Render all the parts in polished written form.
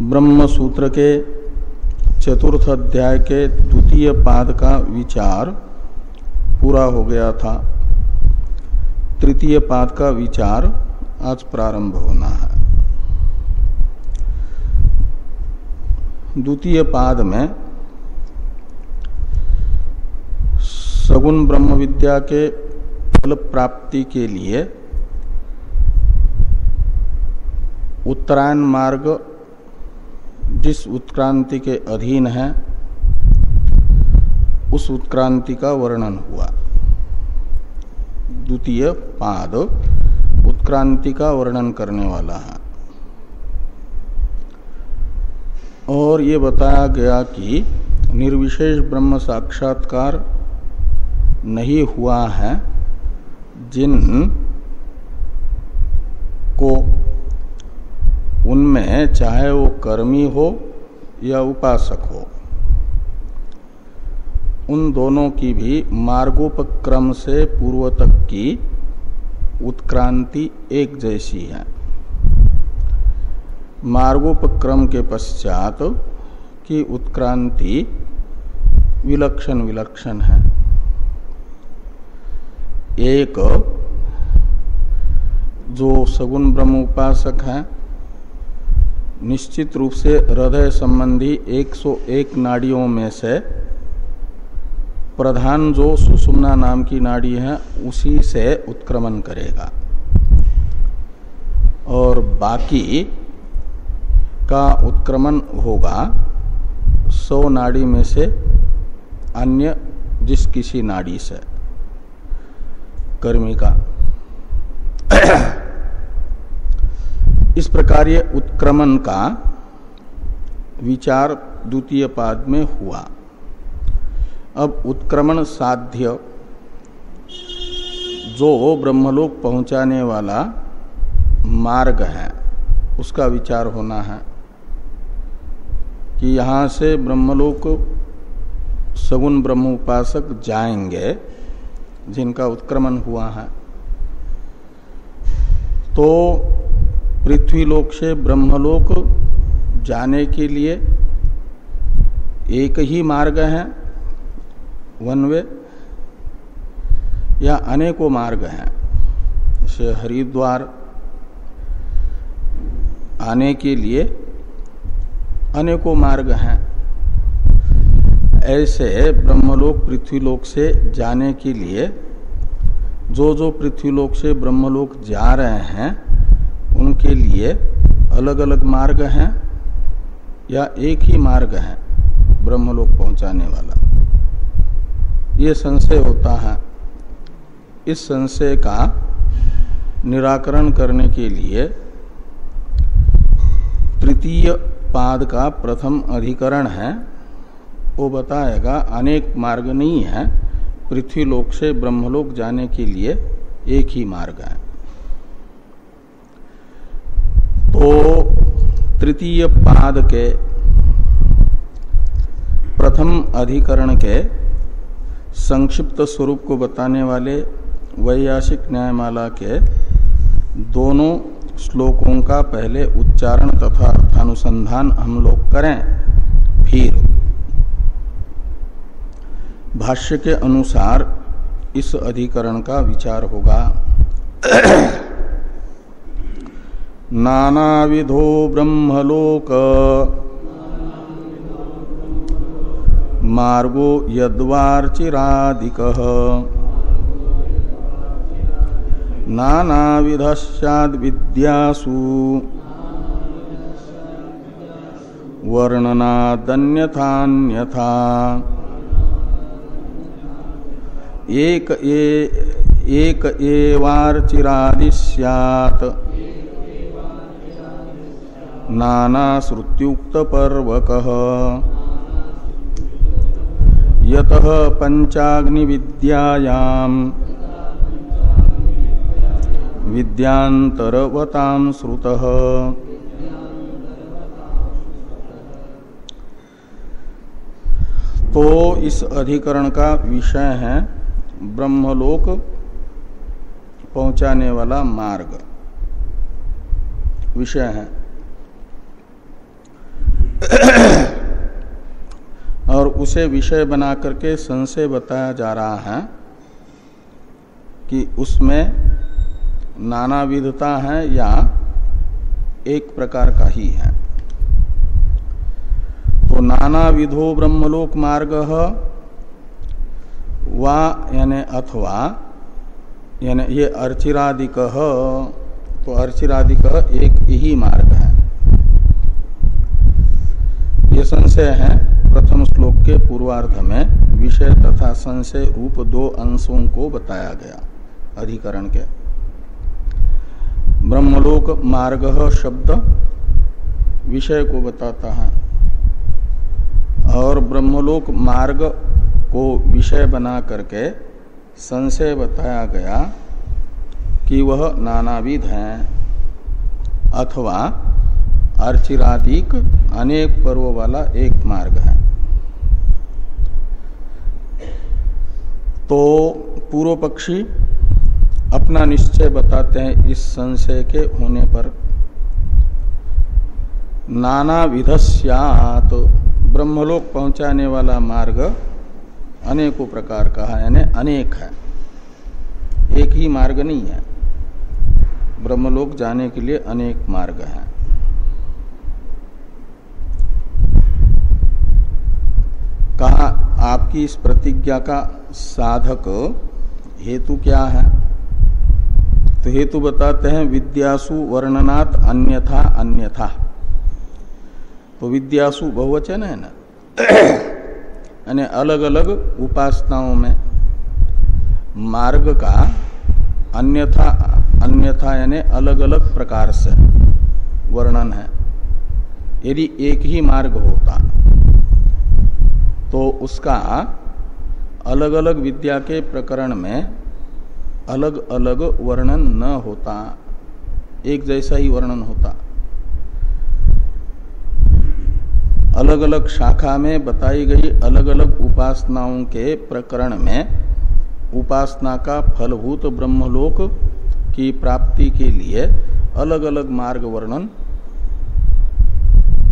ब्रह्म सूत्र के चतुर्थ अध्याय के द्वितीय पाद का विचार पूरा हो गया था। तृतीय पाद का विचार आज प्रारंभ होना है। द्वितीय पाद में सगुण ब्रह्म विद्या के फल प्राप्ति के लिए उत्तरायण मार्ग जिस उत्क्रांति के अधीन है उस उत्क्रांति का वर्णन हुआ। द्वितीय पाद उत्क्रांति का वर्णन करने वाला है और ये बताया गया कि निर्विशेष ब्रह्म साक्षात्कार नहीं हुआ है जिन को उनमें चाहे वो कर्मी हो या उपासक हो, उन दोनों की भी मार्गोपक्रम से पूर्व तक की उत्क्रांति एक जैसी है। मार्गोपक्रम के पश्चात की उत्क्रांति विलक्षण विलक्षण है। एक जो सगुण ब्रह्म उपासक है निश्चित रूप से हृदय संबंधी 101 नाड़ियों में से प्रधान जो सुषुम्ना नाम की नाड़ी है उसी से उत्क्रमण करेगा और बाकी का उत्क्रमण होगा 100 नाड़ी में से अन्य जिस किसी नाड़ी से कर्मी का। इस प्रकार ये उत्क्रमण का विचार द्वितीय पाद में हुआ। अब उत्क्रमण साध्य जो ब्रह्मलोक पहुंचाने वाला मार्ग है उसका विचार होना है कि यहां से ब्रह्मलोक सगुण ब्रह्म उपासक जाएंगे जिनका उत्क्रमण हुआ है। तो पृथ्वीलोक से ब्रह्मलोक जाने के लिए एक ही मार्ग है, वन वे, या अनेकों मार्ग हैं। जैसे हरिद्वार आने के लिए अनेकों मार्ग हैं, ऐसे ब्रह्मलोक पृथ्वीलोक से जाने के लिए जो पृथ्वीलोक से ब्रह्मलोक जा रहे हैं उनके लिए अलग अलग मार्ग हैं या एक ही मार्ग है ब्रह्मलोक पहुंचाने वाला, ये संशय होता है। इस संशय का निराकरण करने के लिए तृतीय पाद का प्रथम अधिकरण है, वो बताएगा अनेक मार्ग नहीं है, पृथ्वीलोक से ब्रह्मलोक जाने के लिए एक ही मार्ग है। तो तृतीय पाद के प्रथम अधिकरण के संक्षिप्त स्वरूप को बताने वाले वैयासिक न्यायमाला के दोनों श्लोकों का पहले उच्चारण तथा अर्थानुसंधान हम लोग करें, फिर भाष्य के अनुसार इस अधिकरण का विचार होगा। नानाविधो ब्रह्मलोक मार्गो यद्वार्चिरादिकः नानाविधस्याद् विद्यासु वर्णनादन्यथान्यथा एक एवार्चिरादि स्यात् नाना श्रुत्युक्त पर्वकः यतः पंचाग्नि विद्यायाम विद्यांतरवतां श्रुतः। तो इस अधिकरण का विषय है ब्रह्मलोक पहुंचाने वाला मार्ग विषय है। उसे विषय बना करके संशय बताया जा रहा है कि उसमें नाना विधता है या एक प्रकार का ही है। तो नाना विधो ब्रह्मलोक मार्ग वा यानी अथवा यानी ये अर्चिरादिक, तो अर्चिरादिक एक ही मार्ग है। ये संशय है प्रथम श्लोक के पूर्वार्ध में विषय तथा संशय रूप दो अंशों को बताया गया अधिकरण के। ब्रह्मलोक मार्ग शब्द विषय को बताता है और ब्रह्मलोक मार्ग को विषय बना करके संशय बताया गया कि वह नानाविध है अथवा अर्चिरादिक अनेक पर्व वाला एक मार्ग है। तो पूर्व पक्षी अपना निश्चय बताते हैं इस संशय के होने पर। नाना विधस्यात्, ब्रह्मलोक पहुंचाने वाला मार्ग अनेकों प्रकार का है, यानी अनेक है, एक ही मार्ग नहीं है। ब्रह्मलोक जाने के लिए अनेक मार्ग हैं। कहा आपकी इस प्रतिज्ञा का साधक हेतु क्या है? तो हेतु बताते हैं विद्यासु वर्णनात् अन्यथा अन्यथा। तो विद्यासु बहुवचन है ना, यानी अलग अलग उपासनाओं में मार्ग का अन्यथा अन्यथा यानी अलग अलग प्रकार से वर्णन है। यदि एक ही मार्ग होता तो उसका अलग अलग विद्या के प्रकरण में अलग अलग वर्णन न होता, एक जैसा ही वर्णन होता। अलग अलग शाखा में बताई गई अलग अलग उपासनाओं के प्रकरण में उपासना का फलभूत ब्रह्मलोक की प्राप्ति के लिए अलग अलग मार्ग वर्णन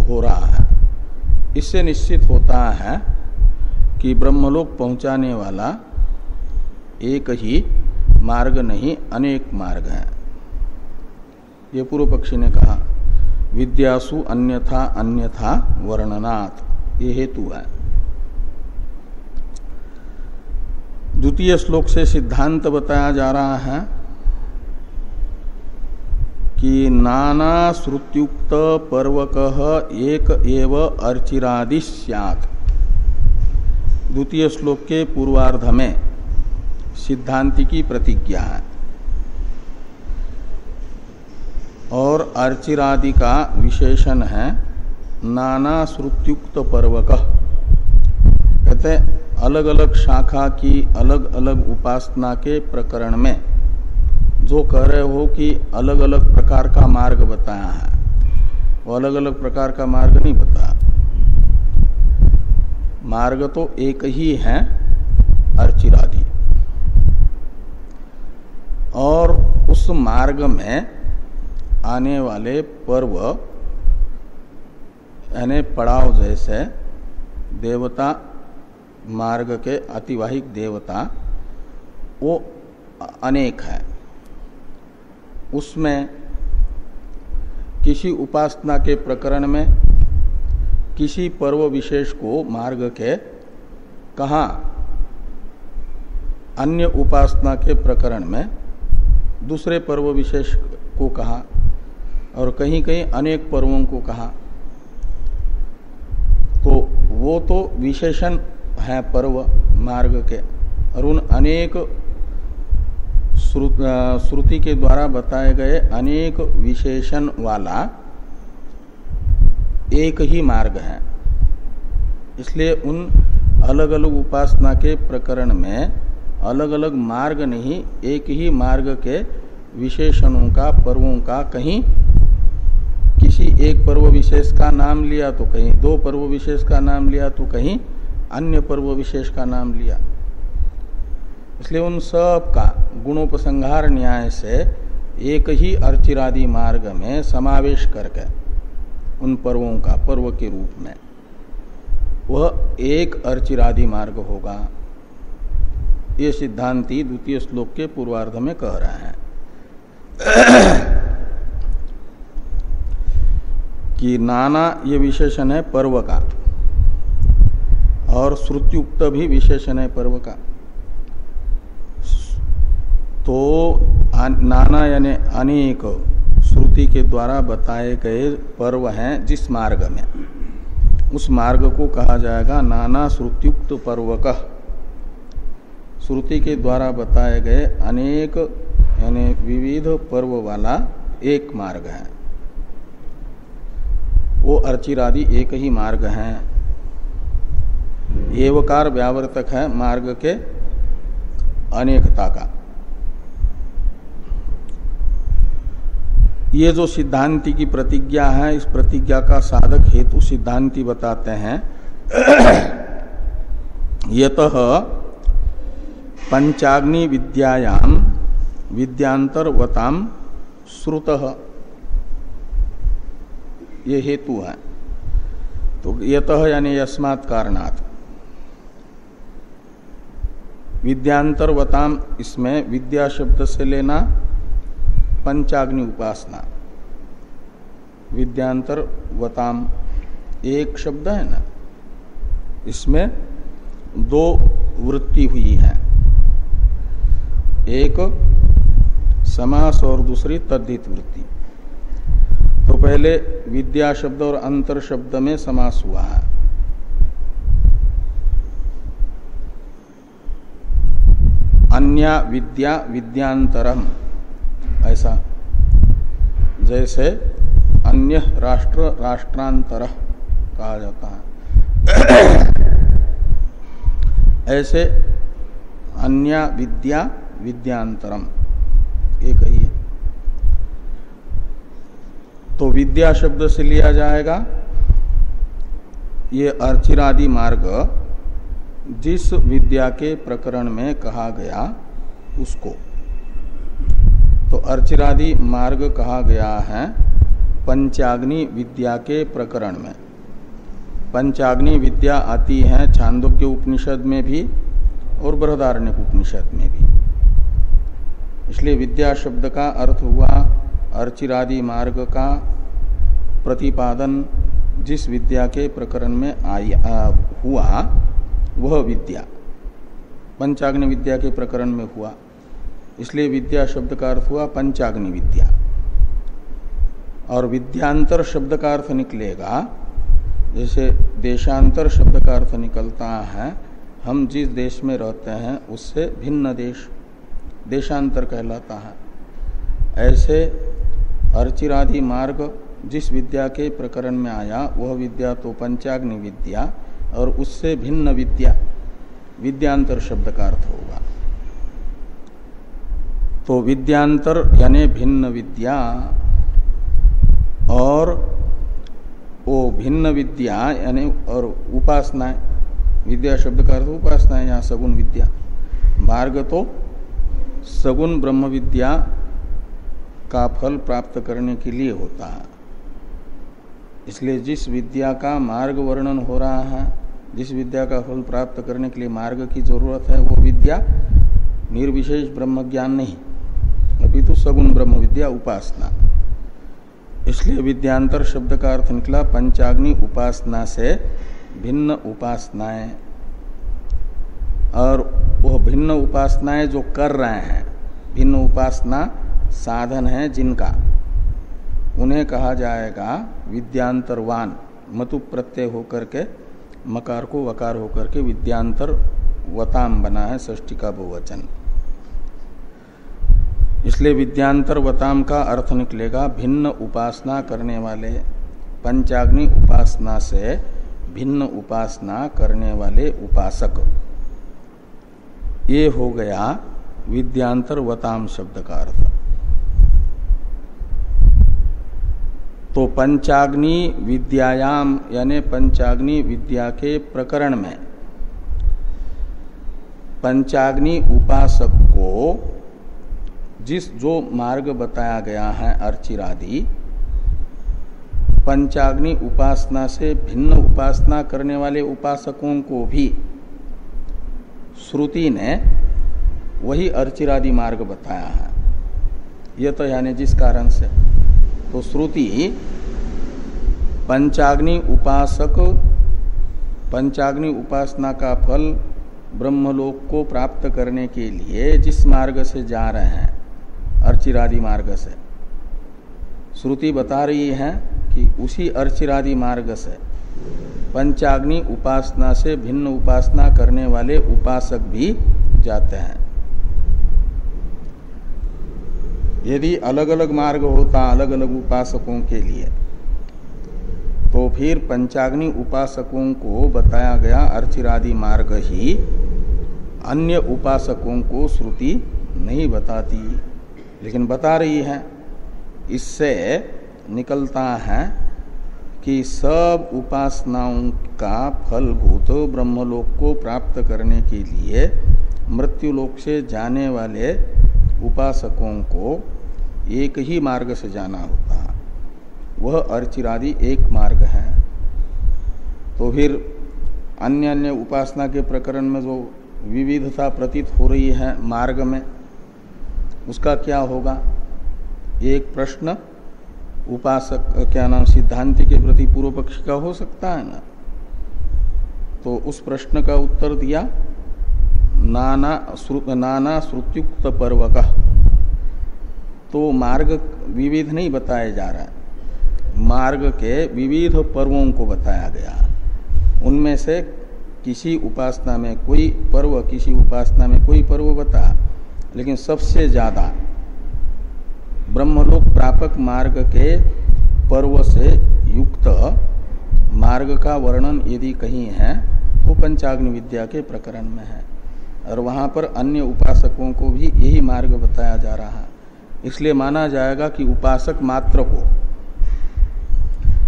हो रहा है। इससे निश्चित होता है कि ब्रह्मलोक पहुंचाने वाला एक ही मार्ग नहीं, अनेक मार्ग हैं। ये पूर्व पक्षी ने कहा विद्यासु अन्यथा अन्यथा वर्णनात्, ये हेतु है। द्वितीय श्लोक से सिद्धांत बताया जा रहा है कि नाना श्रुत्युक्त पर्वकः एक एव अर्चिरादि स्यात्। द्वितीय श्लोक के पूर्वार्ध में सिद्धांति की प्रतिज्ञा है और अर्चिरादि का विशेषण है नाना श्रुत्युक्त पर्वक। कहते अलग अलग शाखा की अलग अलग उपासना के प्रकरण में जो कह रहे हो कि अलग अलग प्रकार का मार्ग बताया है, वो अलग अलग प्रकार का मार्ग नहीं बताया। मार्ग तो एक ही है, अर्चिरादि। और उस मार्ग में आने वाले पर्व यानी पड़ाव जैसे देवता, मार्ग के अतिवाहिक देवता, वो अनेक है। उसमें किसी उपासना के प्रकरण में किसी पर्व विशेष को मार्ग के कहा, अन्य उपासना के प्रकरण में दूसरे पर्व विशेष को कहा और कहीं कहीं अनेक पर्वों को कहा। तो वो तो विशेषण है पर्व मार्ग के, और उन अनेक श्रुति के द्वारा बताए गए अनेक विशेषण वाला एक ही मार्ग है। इसलिए उन अलग अलग उपासना के प्रकरण में अलग अलग मार्ग नहीं, एक ही मार्ग के विशेषणों का, पर्वों का, कहीं किसी एक पर्व विशेष का नाम लिया तो कहीं दो पर्व विशेष का नाम लिया तो कहीं अन्य पर्व विशेष का नाम लिया। इसलिए उन सब का गुणोपसंहार न्याय से एक ही अर्चिरादि मार्ग में समावेश करके उन पर्वों का पर्व के रूप में वह एक अर्चिरादि मार्ग होगा। ये सिद्धांती द्वितीय श्लोक के पूर्वार्ध में कह रहे हैं कि नाना ये विशेषण है पर्व का, और श्रुत्युक्त भी विशेषण है पर्व का। तो नाना यानी अनेक श्रुति के द्वारा बताए गए पर्व हैं जिस मार्ग में, उस मार्ग को कहा जाएगा नाना श्रुत्युक्त पर्वकः। श्रुति के द्वारा बताए गए अनेक यानी विविध पर्व वाला एक मार्ग है, वो अर्चिरादि एक ही मार्ग है। एवकार व्यावर्तक है मार्ग के अनेकता का। ये जो सिद्धांति की प्रतिज्ञा है, इस प्रतिज्ञा का साधक हेतु सिद्धांति बताते हैं यतः पंचाग्नि विद्यायाम विद्यांतरवताम श्रुतः, ये हेतु है। तो यतः यानी यस्मात् कारणात्, विद्यांतरवताम इसमें विद्या शब्द से लेना पंचाग्नि उपासना। विद्यांतरवताम एक शब्द है ना, इसमें दो वृत्ति हुई है, एक समास और दूसरी तद्धित वृत्ति। तो पहले विद्या शब्द और अंतर शब्द में समास हुआ है। अन्या विद्या विद्यांतरम, ऐसा जैसे अन्य राष्ट्र राष्ट्रांतर कहा जाता है, ऐसे अन्या विद्या विद्यांतरम एक ही है। तो विद्या शब्द से लिया जाएगा ये अर्चिरादि मार्ग, जिस विद्या के प्रकरण में कहा गया उसको। तो अर्चिरादि मार्ग कहा गया है पंचाग्नि विद्या के प्रकरण में। पंचाग्नि विद्या आती है छांदोग्य उपनिषद में भी और बृहदारण्यक उपनिषद में भी। इसलिए विद्या शब्द का अर्थ हुआ अर्चिरादि मार्ग का प्रतिपादन जिस विद्या के प्रकरण में हुआ वह विद्या पंचाग्नि विद्या के प्रकरण में हुआ। इसलिए विद्या शब्द का अर्थ हुआ पंचाग्नि विद्या। और विद्यांतर शब्द का अर्थ निकलेगा, जैसे देशांतर शब्द का अर्थ निकलता है हम जिस देश में रहते हैं उससे भिन्न देश, देशांतर कहलाता है। ऐसे अर्चिरादि मार्ग जिस विद्या के प्रकरण में आया वह विद्या तो पंचाग्नि विद्या, और उससे भिन्न विद्या विद्यांतर शब्द का अर्थ होगा। तो विद्यांतर यानी भिन्न विद्या, और वो भिन्न विद्या यानी और उपासनाएं, विद्या शब्द का अर्थ उपासना है यहाँ सगुण विद्या। मार्ग तो सगुण ब्रह्म विद्या का फल प्राप्त करने के लिए होता है। इसलिए जिस विद्या का मार्ग वर्णन हो रहा है, जिस विद्या का फल प्राप्त करने के लिए मार्ग की जरूरत है, वो विद्या निर्विशेष ब्रह्म ज्ञान नहीं, अभी तो सगुण ब्रह्म विद्या उपासना। इसलिए विद्यांतर शब्द का अर्थ निकला पंचाग्नि उपासना से भिन्न उपासनाएं। और वह भिन्न उपासनाएं जो कर रहे हैं, भिन्न उपासना साधन है जिनका, उन्हें कहा जाएगा विद्यांतरवान। मतु प्रत्यय होकर के मकार को वकार होकर के विद्यांतर वताम बना है, षष्ठी का बहुवचन। इसलिए विद्यांतर वताम का अर्थ निकलेगा भिन्न उपासना करने वाले, पंचाग्नि उपासना से भिन्न उपासना करने वाले उपासक। ये हो गया विद्यांतर वताम शब्द का अर्थ। तो पंचाग्नि विद्यायाम यानी पंचाग्नि विद्या के प्रकरण में पंचाग्नि उपासक को जिस जो मार्ग बताया गया है अर्चिरादि, पंचाग्नि उपासना से भिन्न उपासना करने वाले उपासकों को भी श्रुति ने वही अर्चिरादि मार्ग बताया है। यह तो यानी जिस कारण से, तो श्रुति पंचाग्नि उपासना का फल ब्रह्मलोक को प्राप्त करने के लिए जिस मार्ग से जा रहे हैं, अर्चिरादि मार्ग से, श्रुति बता रही है कि उसी अर्चिरादि मार्ग से पंचाग्नि उपासना से भिन्न उपासना करने वाले उपासक भी जाते हैं। यदि अलग अलग मार्ग होता अलग अलग उपासकों के लिए, तो फिर पंचाग्नि उपासकों को बताया गया अर्चिरादि मार्ग ही अन्य उपासकों को श्रुति नहीं बताती, लेकिन बता रही है। इससे निकलता है कि सब उपासनाओं का फलभूत ब्रह्मलोक को प्राप्त करने के लिए मृत्युलोक से जाने वाले उपासकों को एक ही मार्ग से जाना होता है, वह अर्चिरादि एक मार्ग है। तो फिर अन्य अन्य उपासना के प्रकरण में जो विविधता प्रतीत हो रही है मार्ग में, उसका क्या होगा? एक प्रश्न उपासक क्या नाम सिद्धांति के प्रति पूर्व पक्षी का हो सकता है ना, तो उस प्रश्न का उत्तर दिया नाना श्रुत्युक्त पर्वक। तो मार्ग विविध नहीं बताया जा रहा है, मार्ग के विविध पर्वों को बताया गया। उनमें से किसी उपासना में कोई पर्व, किसी उपासना में कोई पर्व बता, लेकिन सबसे ज्यादा ब्रह्मलोक प्रापक मार्ग के पर्व से युक्त मार्ग का वर्णन यदि कहीं है तो पंचाग्नि विद्या के प्रकरण में है, और वहां पर अन्य उपासकों को भी यही मार्ग बताया जा रहा है। इसलिए माना जाएगा कि उपासक मात्र को,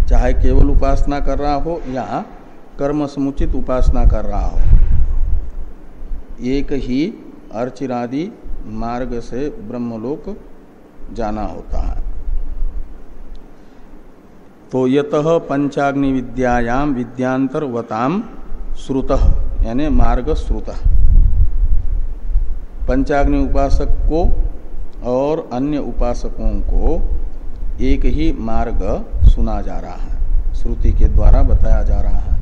चाहे केवल उपासना कर रहा हो या कर्म समुचित उपासना कर रहा हो, एक ही अर्चिरादि मार्ग से ब्रह्मलोक जाना होता है। तो यतः पंचाग्नि विद्यायाम विद्यांतर्वताम श्रुतः यानी मार्ग श्रुतः, पंचाग्नि उपासक को और अन्य उपासकों को एक ही मार्ग सुना जा रहा है, श्रुति के द्वारा बताया जा रहा है।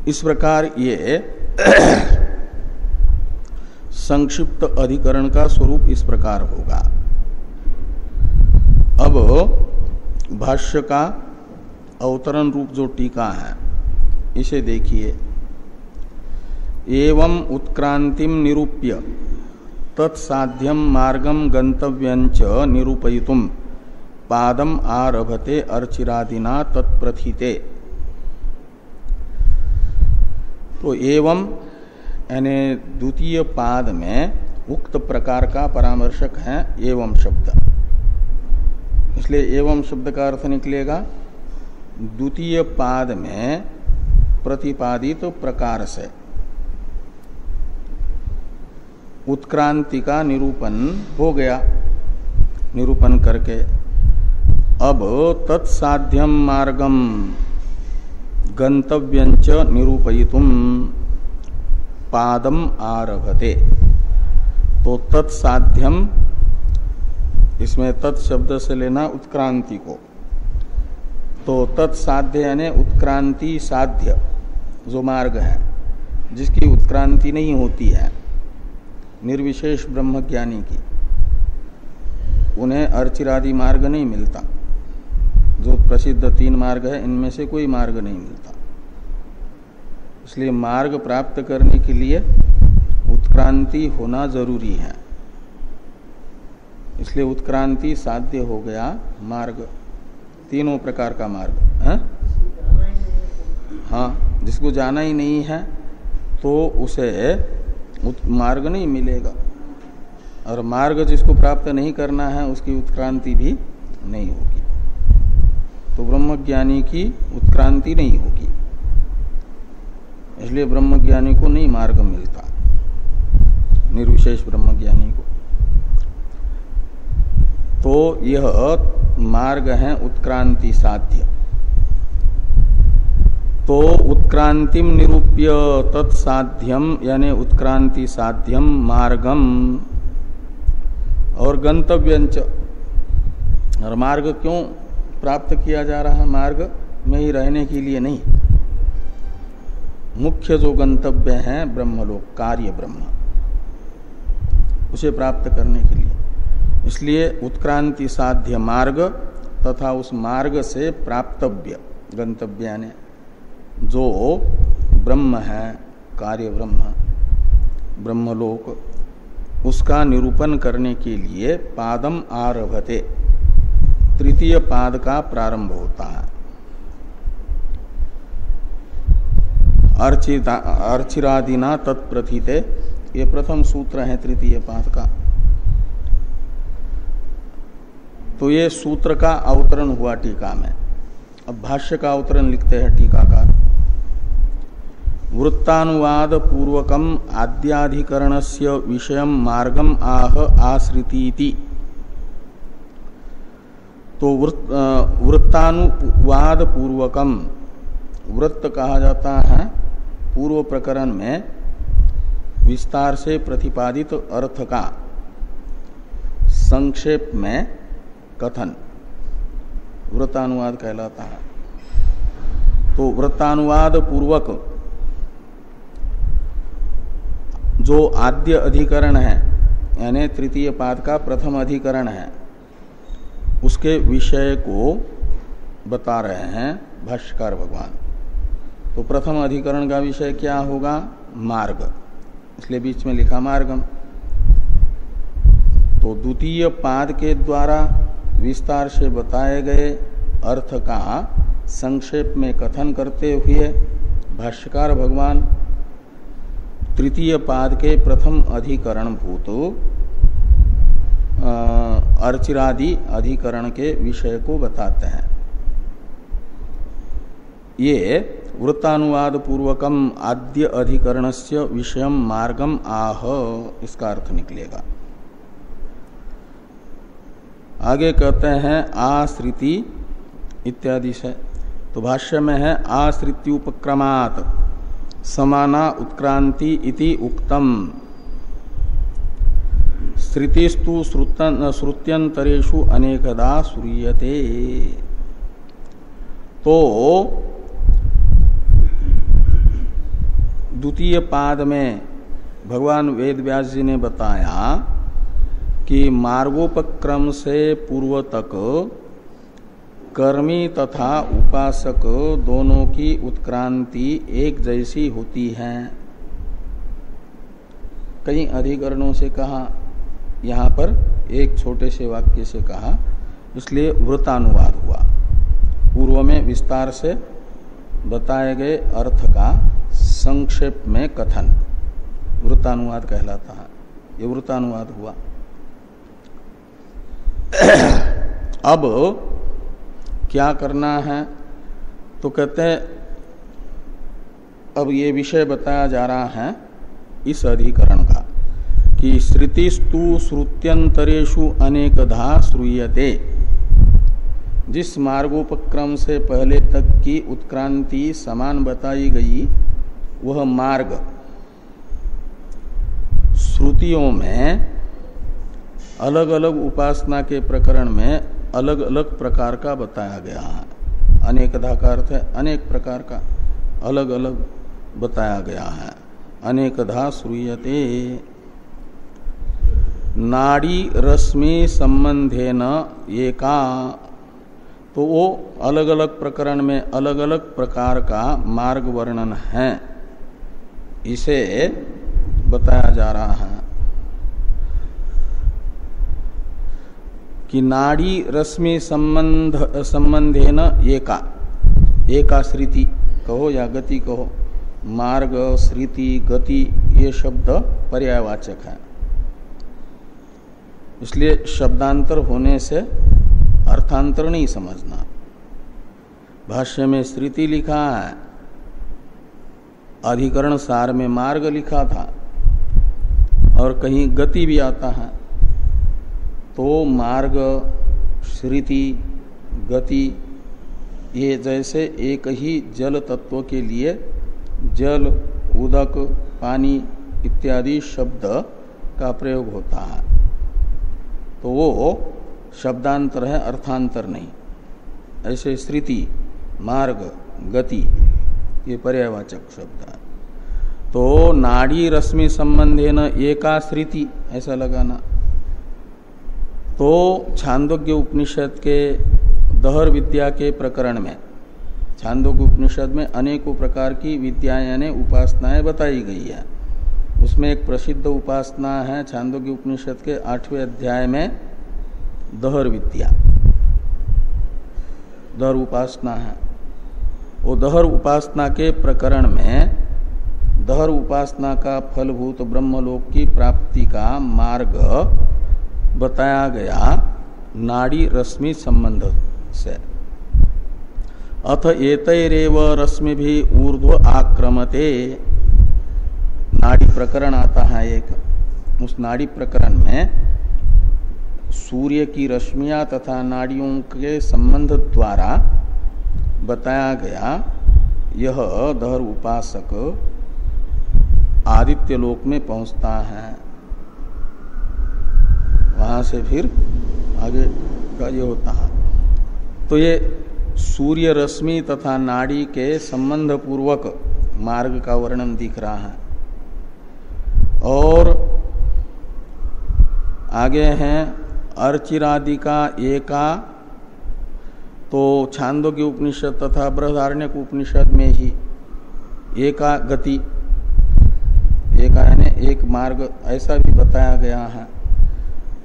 इस प्रकार ये संक्षिप्त अधिकरण का स्वरूप इस प्रकार होगा। अब भाष्य का अवतरण रूप जो टीका है इसे देखिए। एवं उत्क्रांतिम निरूप्य तत्साध्यम मार्गम गंतव्यंच निरूपयितुम पादम आरभते अर्चिरादिना तत्प्रथिते। तो एवं यानी द्वितीय पाद में उक्त प्रकार का परामर्शक है एवं शब्द, इसलिए एवं शब्द का अर्थ निकलेगा द्वितीय पाद में प्रतिपादित प्रकार से उत्क्रांति का निरूपण हो गया। निरूपण करके अब तत्साध्यम मार्गम गंतव्यंच निरूपयितुम पादम आरभते। तो तत्साध्यम, इसमें तत् शब्द से लेना उत्क्रांति को, तो तत्साध्य यानी उत्क्रांति साध्य जो मार्ग है, जिसकी उत्क्रांति नहीं होती है, निर्विशेष ब्रह्मज्ञानी की, उन्हें अर्चिरादि मार्ग नहीं मिलता। जो प्रसिद्ध 3 मार्ग है इनमें से कोई मार्ग नहीं मिलता। इसलिए मार्ग प्राप्त करने के लिए उत्क्रांति होना जरूरी है। इसलिए उत्क्रांति साध्य हो गया मार्ग, तीनों प्रकार का मार्ग है? हाँ, जिसको जाना ही नहीं है तो उसे मार्ग नहीं मिलेगा, और मार्ग जिसको प्राप्त नहीं करना है उसकी उत्क्रांति भी नहीं होगी। तो ब्रह्मज्ञानी की उत्क्रांति नहीं होगी, इसलिए ब्रह्मज्ञानी को नहीं मार्ग मिलता, निर्विशेष ब्रह्मज्ञानी को। तो यह मार्ग है उत्क्रांति साध्य। तो उत्क्रांतिम निरूप्य तत्साध्यम यानी उत्क्रांति साध्यम मार्गम और गंतव्यंच। और मार्ग क्यों प्राप्त किया जा रहा है? मार्ग में ही रहने के लिए नहीं, मुख्य जो गंतव्य है ब्रह्मलोक, कार्य ब्रह्म, उसे प्राप्त करने के लिए। इसलिए उत्क्रांति साध्य मार्ग तथा उस मार्ग से प्राप्तव्य गंतव्य यानी जो ब्रह्म है, कार्य ब्रह्म, ब्रह्मलोक, उसका निरूपण करने के लिए पादम आरभते, तृतीय पाद का प्रारंभ होता है। अर्चिरादिना तत्प्रथिते, ये प्रथम सूत्र है तृतीय पाद का। तो ये सूत्र का अवतरण हुआ टीका में। अब भाष्य का अवतरण लिखते हैं टीकाकार। वृत्तानुवाद पूर्वकम आद्याधिकरणस्य विषयम मार्गम आह आश्रितीति। तो वृत्तानुवाद पूर्वकम, वृत्त कहा जाता है पूर्व प्रकरण में विस्तार से प्रतिपादित अर्थ का संक्षेप में कथन वृत्तानुवाद कहलाता है। तो वृत्तानुवाद पूर्वक जो आद्य अधिकरण है यानी तृतीय पाद का प्रथम अधिकरण है, उसके विषय को बता रहे हैं भाष्यकार भगवान। तो प्रथम अधिकरण का विषय क्या होगा? मार्ग, इसलिए बीच में लिखा मार्गम। तो द्वितीय पाद के द्वारा विस्तार से बताए गए अर्थ का संक्षेप में कथन करते हुए भाष्यकार भगवान तृतीय पाद के प्रथम अधिकरण भूत अर्चिरादि अधिकरण के विषय को बताते हैं। ये वृत्तानुवाद पूर्वकम आद्य अधिकरणस्य विषयम मार्गम आह, इसका अर्थ निकलेगा। आगे कहते हैं आश्रिति इत्यादि से। तो भाष्य में है आश्रित्युपक्रमात् समाना उत्क्रांति इति उक्तम। श्रुतिस्तु श्रुत्यंतरेषु अनेकदा श्रूयते। तो द्वितीय पाद में भगवान वेद व्यास जी ने बताया कि मार्गोपक्रम से पूर्व तक कर्मी तथा उपासक दोनों की उत्क्रांति एक जैसी होती है। कई अधिकरणों से कहा, यहाँ पर एक छोटे से वाक्य से कहा, इसलिए वृत्तानुवाद हुआ। पूर्व में विस्तार से बताए गए अर्थ का संक्षेप में कथन वृत्तानुवाद कहलाता है। ये वृत्तानुवाद हुआ। अब क्या करना है? तो कहते हैं अब ये विषय बताया जा रहा है इस अधिकरण का कि श्रुतिस्तु श्रुत्यंतरेषु अनेकधा श्रूयते। जिस मार्गोपक्रम से पहले तक की उत्क्रांति समान बताई गई, वह मार्ग श्रुतियों में अलग अलग उपासना के प्रकरण में अलग अलग प्रकार का बताया गया है। अनेकधा का अर्थ है अनेक प्रकार का, अलग अलग बताया गया है। अनेकधा श्रूयते। नाड़ी रश्मि संबंधेन एका, तो वो अलग अलग प्रकरण में अलग अलग प्रकार का मार्ग वर्णन है, इसे बताया जा रहा है कि नाड़ी रश्मि संबंधेन एका, एका श्रुति कहो या गति कहो, मार्ग श्रुति गति ये शब्द पर्यायवाचक है। इसलिए शब्दांतर होने से अर्थांतर नहीं समझना। भाष्य में श्रुति लिखा है, अधिकरण सार में मार्ग लिखा था, और कहीं गति भी आता है। तो मार्ग श्रुति, गति, ये जैसे एक ही जल तत्व के लिए जल, उदक, पानी इत्यादि शब्द का प्रयोग होता है, तो वो शब्दांतर है, अर्थांतर नहीं। ऐसे श्रुति, मार्ग, गति ये पर्यायवाचक शब्द है। तो नाड़ी रश्मि संबंधेन एका श्रुति ऐसा लगाना। तो छांदोग्य उपनिषद के दहर विद्या के प्रकरण में, छांदोग्य उपनिषद में अनेकों प्रकार की विद्याएं यानी उपासनाएं बताई गई है। उसमें एक प्रसिद्ध उपासना है छांदोग्य उपनिषद के 8वें अध्याय में दहर विद्या, दहर उपासना है। वो दहर उपासना के प्रकरण में दहर उपासना का फलभूत ब्रह्मलोक की प्राप्ति का मार्ग बताया गया नाड़ी रश्मि संबंध से। अथ एतैरेव रश्मि भी ऊर्ध्व आक्रमते, नाड़ी प्रकरण आता है एक। उस नाड़ी प्रकरण में सूर्य की रश्मियां तथा नाड़ियों के संबंध द्वारा बताया गया यह दहर उपासक आदित्य लोक में पहुंचता है। वहां से फिर आगे का ये होता है। तो ये सूर्य रश्मि तथा नाड़ी के संबंध पूर्वक मार्ग का वर्णन दिख रहा है। और आगे हैं अर्चिरादि का एका, तो छांदोग्य उपनिषद तथा बृहदारण्यक उपनिषद में ही एका गति, एका यानी एक मार्ग ऐसा भी बताया गया है।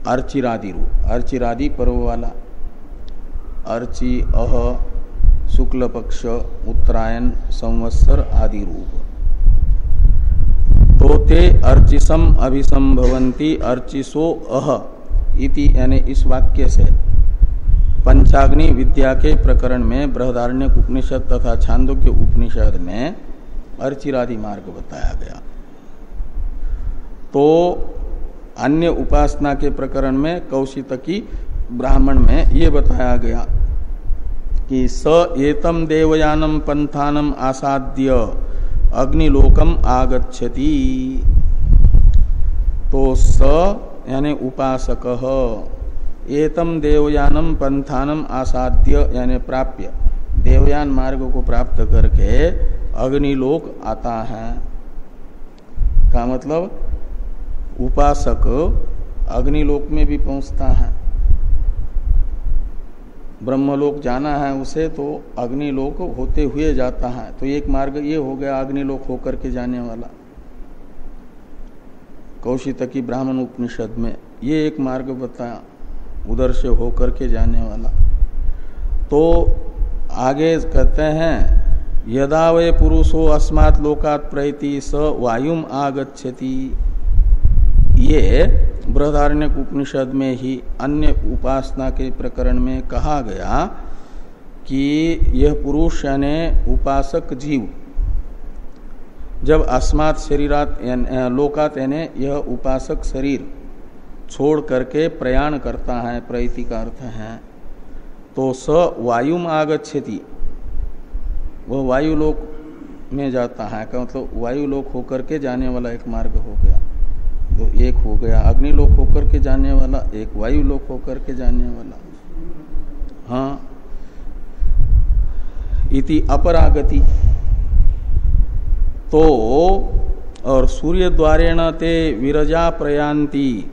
अर्चिरादि रूप, अर्चिरादि पर्व वाला, अर्चि, अह, शुक्ल पक्ष, उत्तरायण, संवत्सर आदि रूप। तो ते अर्चिसम अभिसंभवंती अर्चिसो अह इति, यानी इस वाक्य से पंचाग्नि विद्या के प्रकरण में बृहदारण्यक उपनिषद तथा छांदोग्य उपनिषद में अर्चिरादि मार्ग बताया गया। तो अन्य उपासना के प्रकरण में कौशितकी ब्राह्मण में ये बताया गया कि स एतम देवयानम पंथानम आसाद्य अग्निलोकम आगच्छति। तो स यानी उपासक एतम देवयानम पंथानम आसाद्य यानी प्राप्य, देवयान मार्ग को प्राप्त करके अग्निलोक आता है। का मतलब उपासक अग्निलोक में भी पहुंचता है। ब्रह्मलोक जाना है उसे तो अग्निलोक होते हुए जाता है। तो एक मार्ग ये हो गया अग्निलोक होकर के जाने वाला। कौशितकी ब्राह्मण उपनिषद में ये एक मार्ग बताया, उधर से होकर के जाने वाला। तो आगे कहते हैं यदा वे पुरुषो अस्मात् लोकात् प्रैति स वायुम आगच्छति। ये बृहदारण्यक उपनिषद में ही अन्य उपासना के प्रकरण में कहा गया कि यह पुरुष यानी उपासक जीव जब अस्मात् शरीरात लोकात यानी यह उपासक शरीर छोड़ करके प्रयाण करता है, प्रैति का अर्थ है, तो स वायुम आगच्छति, वह वायुलोक में जाता है। का मतलब वायुलोक होकर के जाने वाला एक मार्ग हो गया। तो एक हो गया अग्निलोक होकर के जाने वाला, एक वायुलोक होकर के जाने वाला। हाँ, इति अपरागति। तो और सूर्य द्वारेण ते विरजा प्रयांति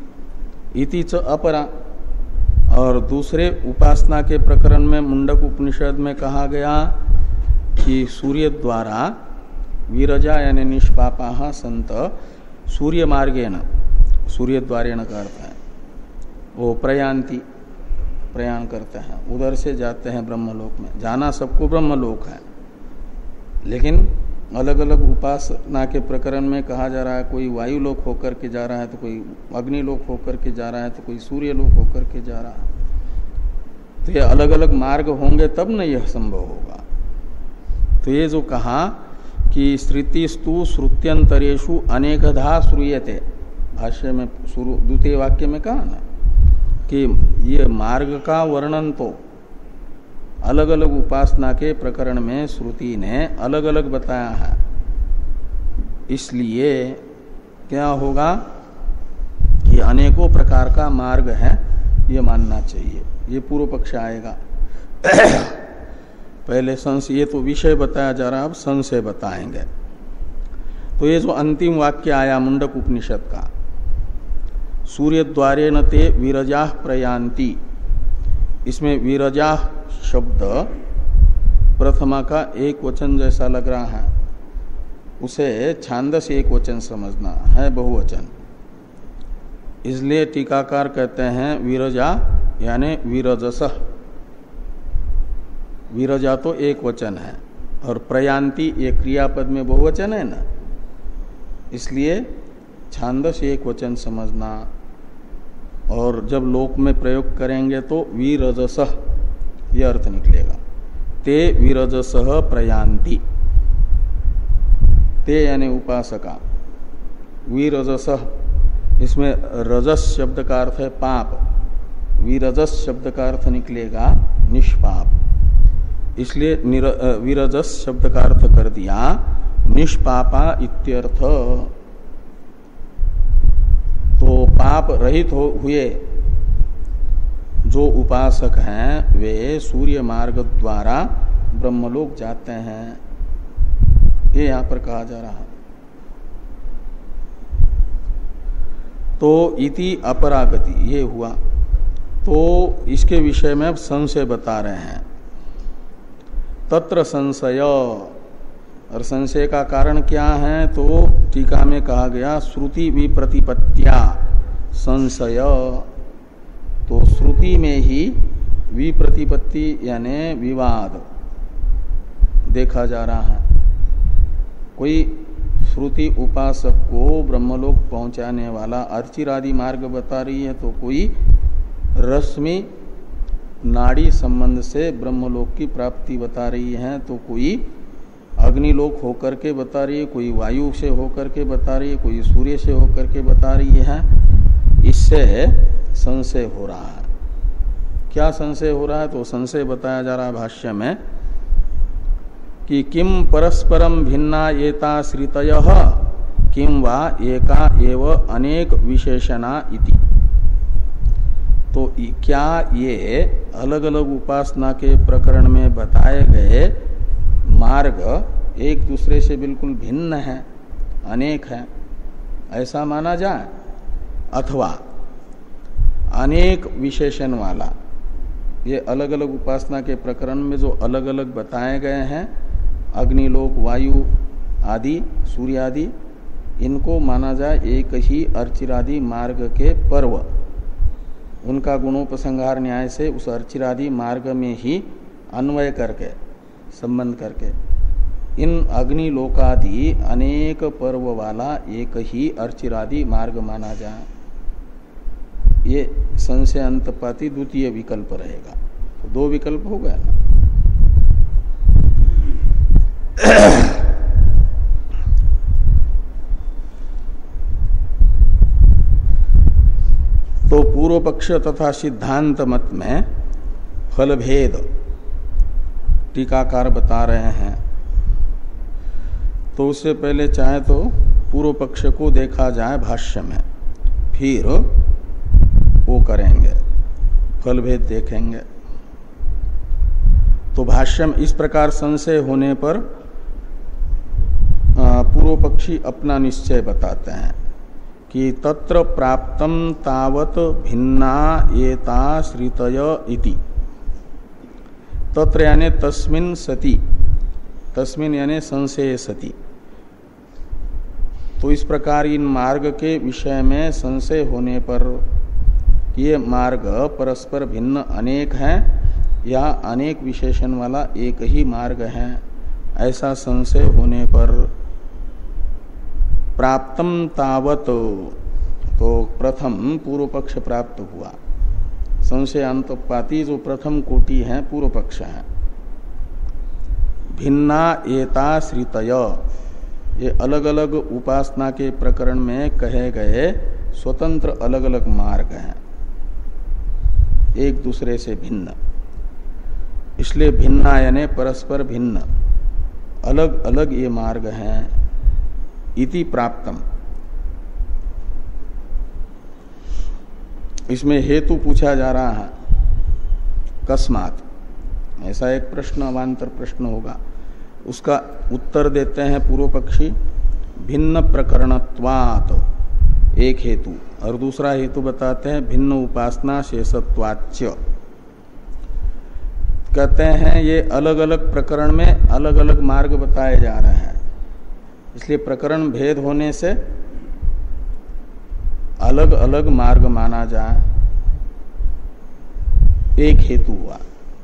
इति च अपरा। और दूसरे उपासना के प्रकरण में मुंडक उपनिषद में कहा गया कि सूर्य द्वारा विरजा यानी निष्पापाः संत सूर्य मार्गेण, सूर्य द्वारेण का अर्थ है वो प्रयांति, प्रयाण करते हैं, उधर से जाते हैं ब्रह्मलोक में। जाना सबको ब्रह्मलोक है, लेकिन अलग अलग उपासना के प्रकरण में कहा जा रहा है कोई वायुलोक होकर के जा रहा है, तो कोई अग्निलोक होकर के जा रहा है, तो कोई सूर्यलोक होकर के जा रहा है। तो ये अलग अलग मार्ग होंगे तब न यह संभव होगा। तो ये जो कहा कि श्रुतिस्तु श्रुत्यंतरेषु अनेकधा श्रूयते, भाष्य में द्वितीय वाक्य में कहा ना कि ये मार्ग का वर्णन तो अलग अलग उपासना के प्रकरण में श्रुति ने अलग अलग बताया है, इसलिए क्या होगा कि अनेकों प्रकार का मार्ग है ये मानना चाहिए। ये पूर्व पक्ष आएगा। पहले संशय, ये तो विषय बताया जा रहा है, अब संशय बताएंगे। तो ये जो अंतिम वाक्य आया मुंडक उपनिषद का, सूर्य द्वारे न ते विरजा प्रयान्ति, इसमें विरजा शब्द प्रथमा का एक वचन जैसा लग रहा है, उसे छांदस एक वचन समझना है, बहुवचन। इसलिए टीकाकार कहते हैं विरजा यानी विरजसः, विरजा तो एक वचन है और प्रयान्ति ये क्रियापद में बहुवचन है ना, इसलिए छांदस एक वचन समझना। और जब लोक में प्रयोग करेंगे तो विरजसः ये अर्थ निकलेगा। ते विरजसः प्रयान्ति, ते यानी उपासका, विरजसः इसमें रजस शब्द का अर्थ है पाप, विरजस शब्द का अर्थ निकलेगा निष्पाप, इसलिए विरजस शब्द का अर्थ कर दिया निष्पापा इत्यर्थ। तो पाप रहित हुए जो उपासक हैं वे सूर्य मार्ग द्वारा ब्रह्मलोक जाते हैं, ये यहां पर कहा जा रहा है। तो इति अपरागति ये हुआ। तो इसके विषय में अब संशय बता रहे हैं। तत्र संशय, और संशय का कारण क्या है, तो टीका में कहा गया श्रुति विप्रतिपत्त्या संशय। तो श्रुति में ही विप्रतिपत्ति यानी विवाद देखा जा रहा है। कोई श्रुति उपासक को ब्रह्मलोक पहुंचाने वाला अर्चिरादि मार्ग बता रही है, तो कोई रश्मि नाड़ी संबंध से ब्रह्मलोक की प्राप्ति बता रही है, तो कोई अग्निलोक होकर के बता रही है, कोई वायु से होकर के बता रही है, कोई सूर्य से होकर के बता रही है। इससे संशय हो रहा है। क्या संशय हो रहा है, तो संशय बताया जा रहा है भाष्य में कि किम परस्परम भिन्ना एताश्रितयः किम वा एका एव अनेक विशेषणा इति। तो क्या ये अलग अलग उपासना के प्रकरण में बताए गए मार्ग एक दूसरे से बिल्कुल भिन्न है, अनेक है, ऐसा माना जाए, अथवा अनेक विशेषण वाला, ये अलग अलग उपासना के प्रकरण में जो अलग अलग बताए गए हैं, अग्निलोक, वायु आदि, सूर्य आदि, इनको माना जाए एक ही अर्चिरादि मार्ग के पर्व। उनका गुणोपसंहार न्याय से उस अर्चिरादि मार्ग में ही अन्वय करके, संबंध करके इन अग्निलोकादि अनेक पर्व वाला एक ही अर्चिरादि मार्ग माना जाए। ये संशय अंतपाती द्वितीय विकल्प रहेगा। तो दो विकल्प हो गया ना। तो पूर्व पक्ष तथा सिद्धांत मत में फल भेद टीकाकार बता रहे हैं। तो उससे पहले चाहे तो पूर्व पक्ष को देखा जाए भाष्य में, फिर वो करेंगे, फल भेद देखेंगे। तो भाष्य में इस प्रकार संशय होने पर पूर्व पक्षी अपना निश्चय बताते हैं कि तत्र प्राप्तम तावत भिन्ना एताश्रितय इति। तत्र यानी तस्मिन् सति, तस्मिन् यानी संशय सति। तो इस प्रकार इन मार्ग के विषय में संशय होने पर ये मार्ग परस्पर भिन्न अनेक हैं या अनेक विशेषण वाला एक ही मार्ग है, ऐसा संशय होने पर प्राप्तम तावत, तो प्रथम पूर्व पक्ष प्राप्त हुआ। संशय अंतपाती जो प्रथम कोटि है पूर्व पक्ष है। भिन्ना एताश्रितय, ये अलग अलग उपासना के प्रकरण में कहे गए स्वतंत्र अलग अलग मार्ग हैं। एक दूसरे से भिन्न, इसलिए भिन्ना यानी परस्पर भिन्न, अलग अलग ये मार्ग हैं। इति प्राप्तम, इसमें हेतु पूछा जा रहा है, कस्मात, ऐसा एक प्रश्न अवान्तर प्रश्न होगा। उसका उत्तर देते हैं पूर्व पक्षी, भिन्न प्रकरणत्वात्, एक हेतु, और दूसरा हेतु बताते हैं भिन्न उपासना शेषत्वाच्य। कहते हैं ये अलग अलग प्रकरण में अलग अलग मार्ग बताए जा रहे हैं, इसलिए प्रकरण भेद होने से अलग अलग मार्ग माना जाए, एक हेतु हुआ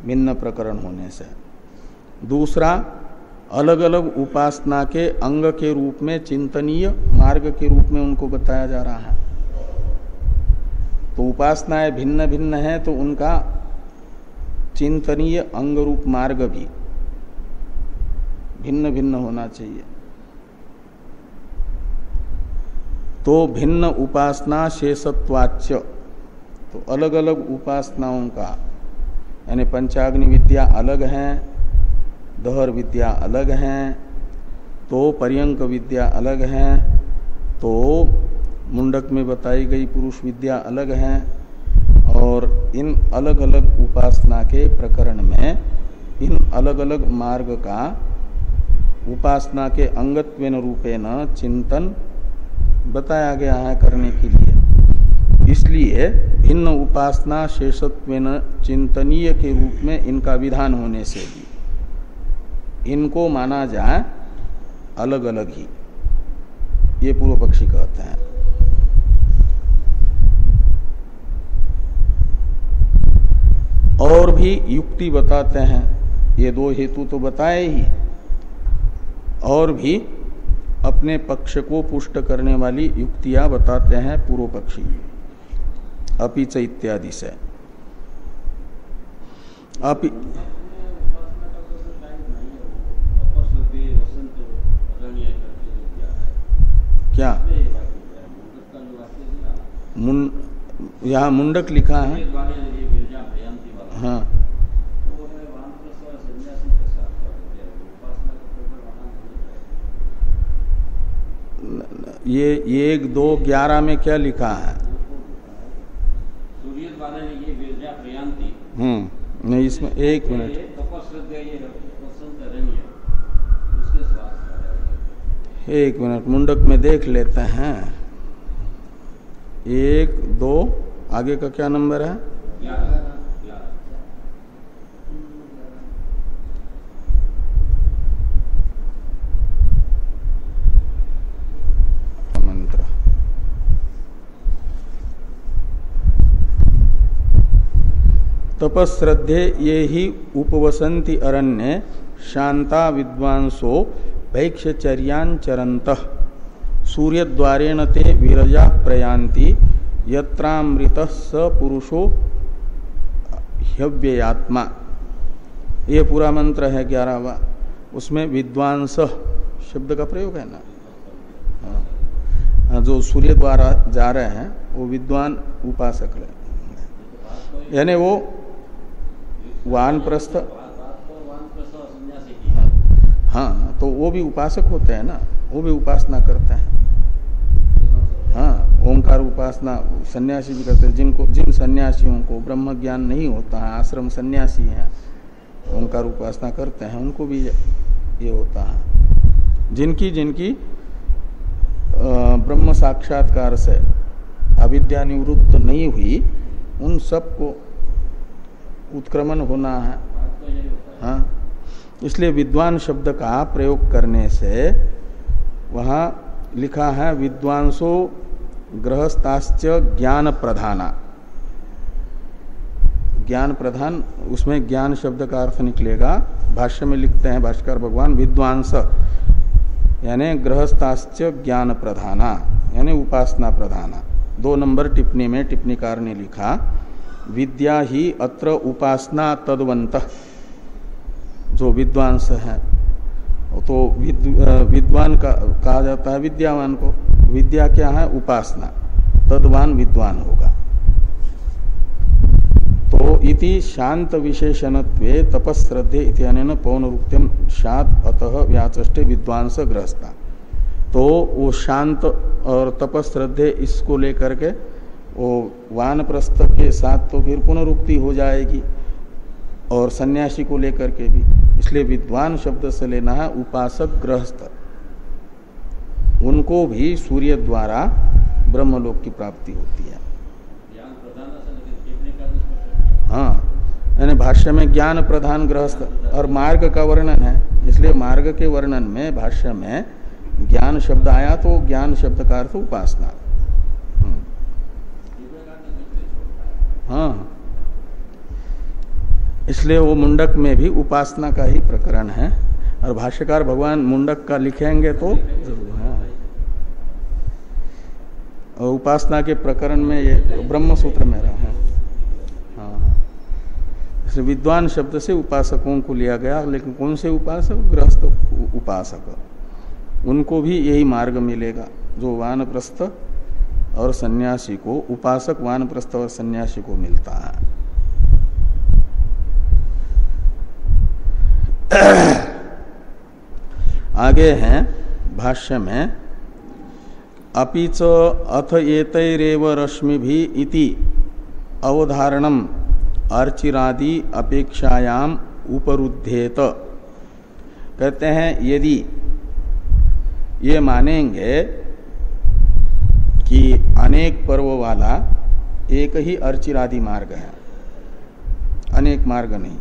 भिन्न प्रकरण होने से। दूसरा, अलग अलग उपासना के अंग के रूप में, चिंतनीय मार्ग के रूप में उनको बताया जा रहा है। तो उपासनाएं भिन्न भिन्न है तो उनका चिंतनीय अंग रूप मार्ग भी भिन्न भिन्न होना चाहिए। तो भिन्न उपासना शेषत्वाच्य, तो अलग अलग उपासनाओं का, यानी पंचाग्नि विद्या अलग है, दहर विद्या अलग है, तो पर्यंक विद्या अलग है, तो मुंडक में बताई गई पुरुष विद्या अलग है, और इन अलग अलग उपासना के प्रकरण में इन अलग अलग मार्ग का उपासना के अंगत्वेन रूपेण चिंतन बताया गया है करने के लिए। इसलिए भिन्न उपासना शेषत्वेन चिंतनीय के रूप में इनका विधान होने से भी इनको माना जाए अलग अलग ही, ये पूर्व पक्षी कहते हैं। और भी युक्ति बताते हैं, ये दो हेतु तो बताए ही, और भी अपने पक्ष को पुष्ट करने वाली युक्तियां बताते हैं पूर्व पक्षी, अपिच इत्यादि से। क्या यहाँ मुंडक लिखा है, हाँ, ये 1-2-11 में क्या लिखा है? नहीं, इसमें एक मिनट, एक मिनट मुंडक में देख लेते हैं। 1-2 आगे का क्या नंबर है? 11 तपश्रद्धे ये ही उपवसंति अरण्ये शांता विद्वांसो भैक्षचर्यांचरन्तः सूर्यद्वारेण ते विरजा प्रयान्ति यत्रामृतः स पुरुषो ह्यव्ययात्मा। ये पूरा मंत्र है 11वां, उसमें विद्वांस शब्द का प्रयोग है ना। हाँ, जो सूर्य द्वारा जा रहे हैं वो विद्वान उपासक है, यानी वो वानप्रस्थ, हाँ, तो वो भी उपासक होते हैं ना, वो भी उपासना करते हैं। हाँ, ओंकार उपासना सन्यासी भी करते हैं। जिन सन्यासियों को ब्रह्म ज्ञान नहीं होता है, आश्रम सन्यासी हैं, ओंकार उपासना करते हैं, उनको भी ये होता है। जिनकी ब्रह्म साक्षात्कार से अविद्या निवृत्त नहीं हुई, उन सबको उत्क्रमण होना है। हाँ, इसलिए विद्वान शब्द का प्रयोग करने से वहाँ लिखा है विद्वांसो गृहस्थाश्च ज्ञान प्रधाना। ज्ञान प्रधान, उसमें ज्ञान शब्द का अर्थ निकलेगा। भाष्य में लिखते हैं भाष्कर भगवान विद्वांस यानी गृहस्थाश्च ज्ञान प्रधाना, यानी उपासना प्रधाना। 2 नंबर टिप्पणी में टिप्पणीकार ने लिखा विद्या ही अत्र उपासना तद्वन्तः। जो विद्वांस है तो विद्वान का कहा जाता है विद्यावान को। विद्या क्या है? उपासना। तद्वान विद्वान होगा। तो इति शांत विशेषणत्वे तपस्श्रद्धे इत्यनेन पौनरुक्त्यम शात अतः व्याचष्टे विद्वांस गृहस्था। तो वो शांत और तपस्श्रद्धे इसको लेकर के वो वानप्रस्थ के साथ तो फिर पुनरुक्ति हो जाएगी और सन्यासी को लेकर के भी। इसलिए विद्वान शब्द से लेना है उपासक गृहस्थ, उनको भी सूर्य द्वारा ब्रह्मलोक की प्राप्ति होती है। हाँ, यानी भाष्य में ज्ञान प्रधान गृहस्थ और मार्ग का वर्णन है, इसलिए मार्ग के वर्णन में भाष्य में ज्ञान शब्द आया तो ज्ञान शब्द का अर्थ उपासना। हाँ, इसलिए वो मुंडक में भी उपासना का ही प्रकरण है और भाष्यकार भगवान मुंडक का लिखेंगे तो हाँ। और उपासना के प्रकरण में ये ब्रह्म सूत्र में रहा है। हाँ, इसलिए विद्वान शब्द से उपासकों को लिया गया, लेकिन कौन से उपासक? गृहस्थ उपासक, उनको भी यही मार्ग मिलेगा जो वानप्रस्थ और सन्यासी को, उपासक वानप्रस्थ और सन्यासी को मिलता है। आगे हैं भाष्य में अपिच अथ एतैरेव रश्मिभि इति अवधारणम अर्चिरादि अपेक्षायाम उपरुद्धेत। कहते हैं यदि ये मानेंगे कि अनेक पर्व वाला एक ही अर्चिरादि मार्ग है, अनेक मार्ग नहीं,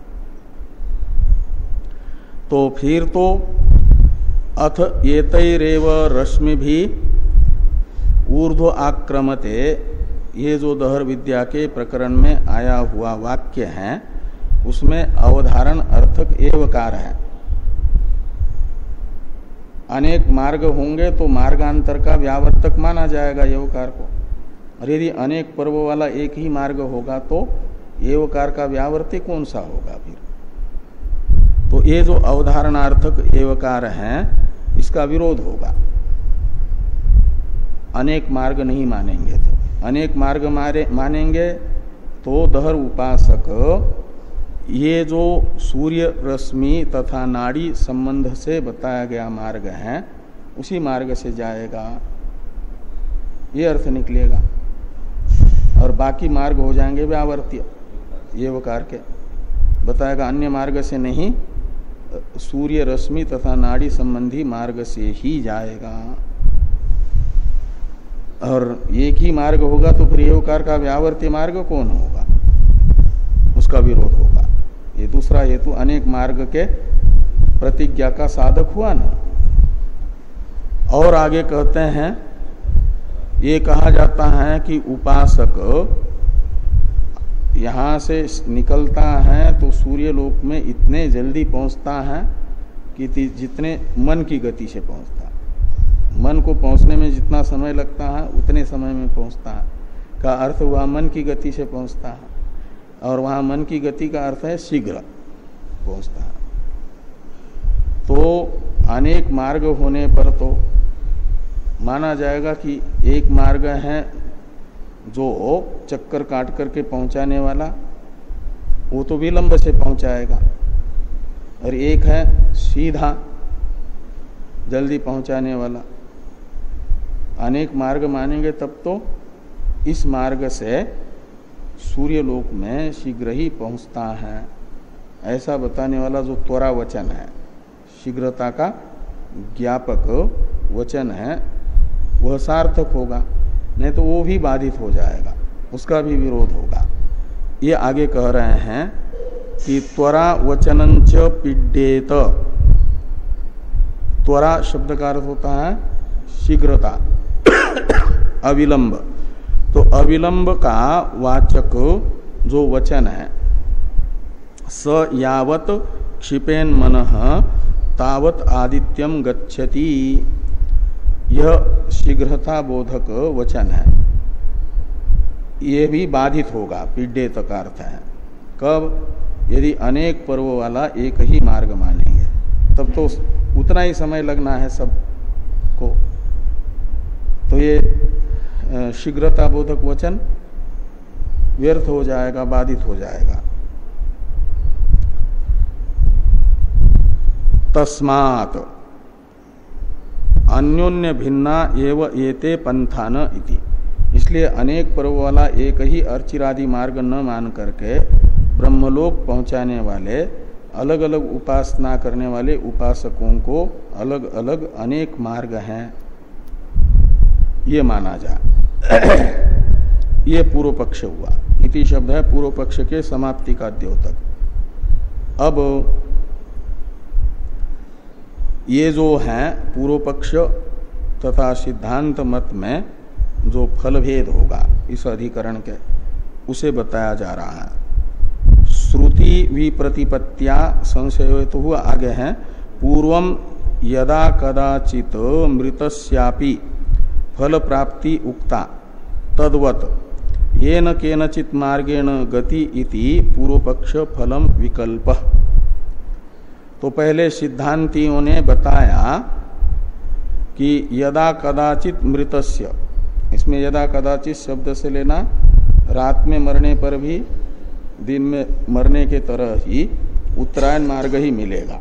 तो फिर तो अथ एतैरेव रश्मिभि ऊर्ध्व आक्रमते, ये जो दहर विद्या के प्रकरण में आया हुआ वाक्य है उसमें अवधारण अर्थक एवकार है। अनेक मार्ग होंगे तो मार्गांतर का व्यावर्तक माना जाएगा एवकार को, और यदि अनेक पर्व वाला एक ही मार्ग होगा तो एवकार का व्यावर्तिक कौन सा होगा फिर? तो ये जो अवधारणार्थक एवकार है इसका विरोध होगा, अनेक मार्ग नहीं मानेंगे। तो अनेक मार्ग मानेंगे तो दहर उपासक ये जो सूर्य रश्मि तथा नाड़ी संबंध से बताया गया मार्ग है उसी मार्ग से जाएगा, ये अर्थ निकलेगा, और बाकी मार्ग हो जाएंगे व्यावर्त्य एवकार के। बताएगा अन्य मार्ग से नहीं, सूर्य रश्मि तथा नाड़ी संबंधी मार्ग से ही जाएगा। और एक ही मार्ग होगा तो फिर एवकार का व्यावर्त्य मार्ग कौन होगा? उसका विरोध होगा। ये दूसरा हेतु अनेक मार्ग के प्रतिज्ञा का साधक हुआ ना। और आगे कहते हैं ये कहा जाता है कि उपासक यहाँ से निकलता है तो सूर्य लोक में इतने जल्दी पहुँचता है कि जितने मन की गति से पहुँचता है। मन को पहुँचने में जितना समय लगता है उतने समय में पहुँचता है का अर्थ हुआ मन की गति से पहुँचता है, और वहाँ मन की गति का अर्थ है शीघ्र पहुँचता है। तो अनेक मार्ग होने पर तो माना जाएगा कि एक मार्ग है जो चक्कर काट करके पहुंचाने वाला, वो तो विलंब से पहुंचाएगा, और एक है सीधा जल्दी पहुंचाने वाला। अनेक मार्ग मानेंगे तब तो इस मार्ग से सूर्य लोक में शीघ्र ही पहुंचता है, ऐसा बताने वाला जो त्वरा वचन है, शीघ्रता का ज्ञापक वचन है, वह सार्थक होगा, नहीं तो वो भी बाधित हो जाएगा, उसका भी विरोध होगा। ये आगे कह रहे हैं कि त्वरा वचनंच पीड्येत। त्वरा शब्द का अर्थ होता है शीघ्रता, अविलंब। तो अविलंब का वाचक जो वचन है, स यावत क्षिपेन मनः तावत आदित्यम गच्छति, यह शीघ्रता बोधक वचन है। ये भी बाधित होगा, पीड्येत का अर्थ है। कब? यदि अनेक पर्व वाला एक ही मार्ग मानेंगे तब तो उतना ही समय लगना है सबको। तो ये शीघ्रता बोधक वचन व्यर्थ हो जाएगा, बाधित हो जाएगा। तस्मात् अन्योन्य भिन्ना एव एते पंथान इति, इसलिए अनेक पर्व वाला एक ही अर्चिरादि मार्ग न मान करके ब्रह्मलोक पहुंचाने वाले अलग अलग उपासना करने वाले उपासकों को अलग अलग अनेक मार्ग हैं, ये माना जाए। ये पूर्व पक्ष हुआ। इति शब्द है पूर्व पक्ष के समाप्ति का द्योतक। अब ये जो है पूर्व पक्ष तथा सिद्धांत मत में जो फल भेद होगा इस अधिकरण के, उसे बताया जा रहा है। श्रुति विप्रतिपत्त्या संशय तो हुआ, आगे है पूर्वम यदा कदाचित मृतस्यापि फल प्राप्ति उक्ता तद्वत येन केनचित मार्गेण गति इति पूर्व पक्ष फलम विकल्प। तो पहले सिद्धांतियों ने बताया कि यदा कदाचित मृतस्य, इसमें यदा कदाचित शब्द से लेना रात में मरने पर भी दिन में मरने के तरह ही उत्तरायण मार्ग ही मिलेगा,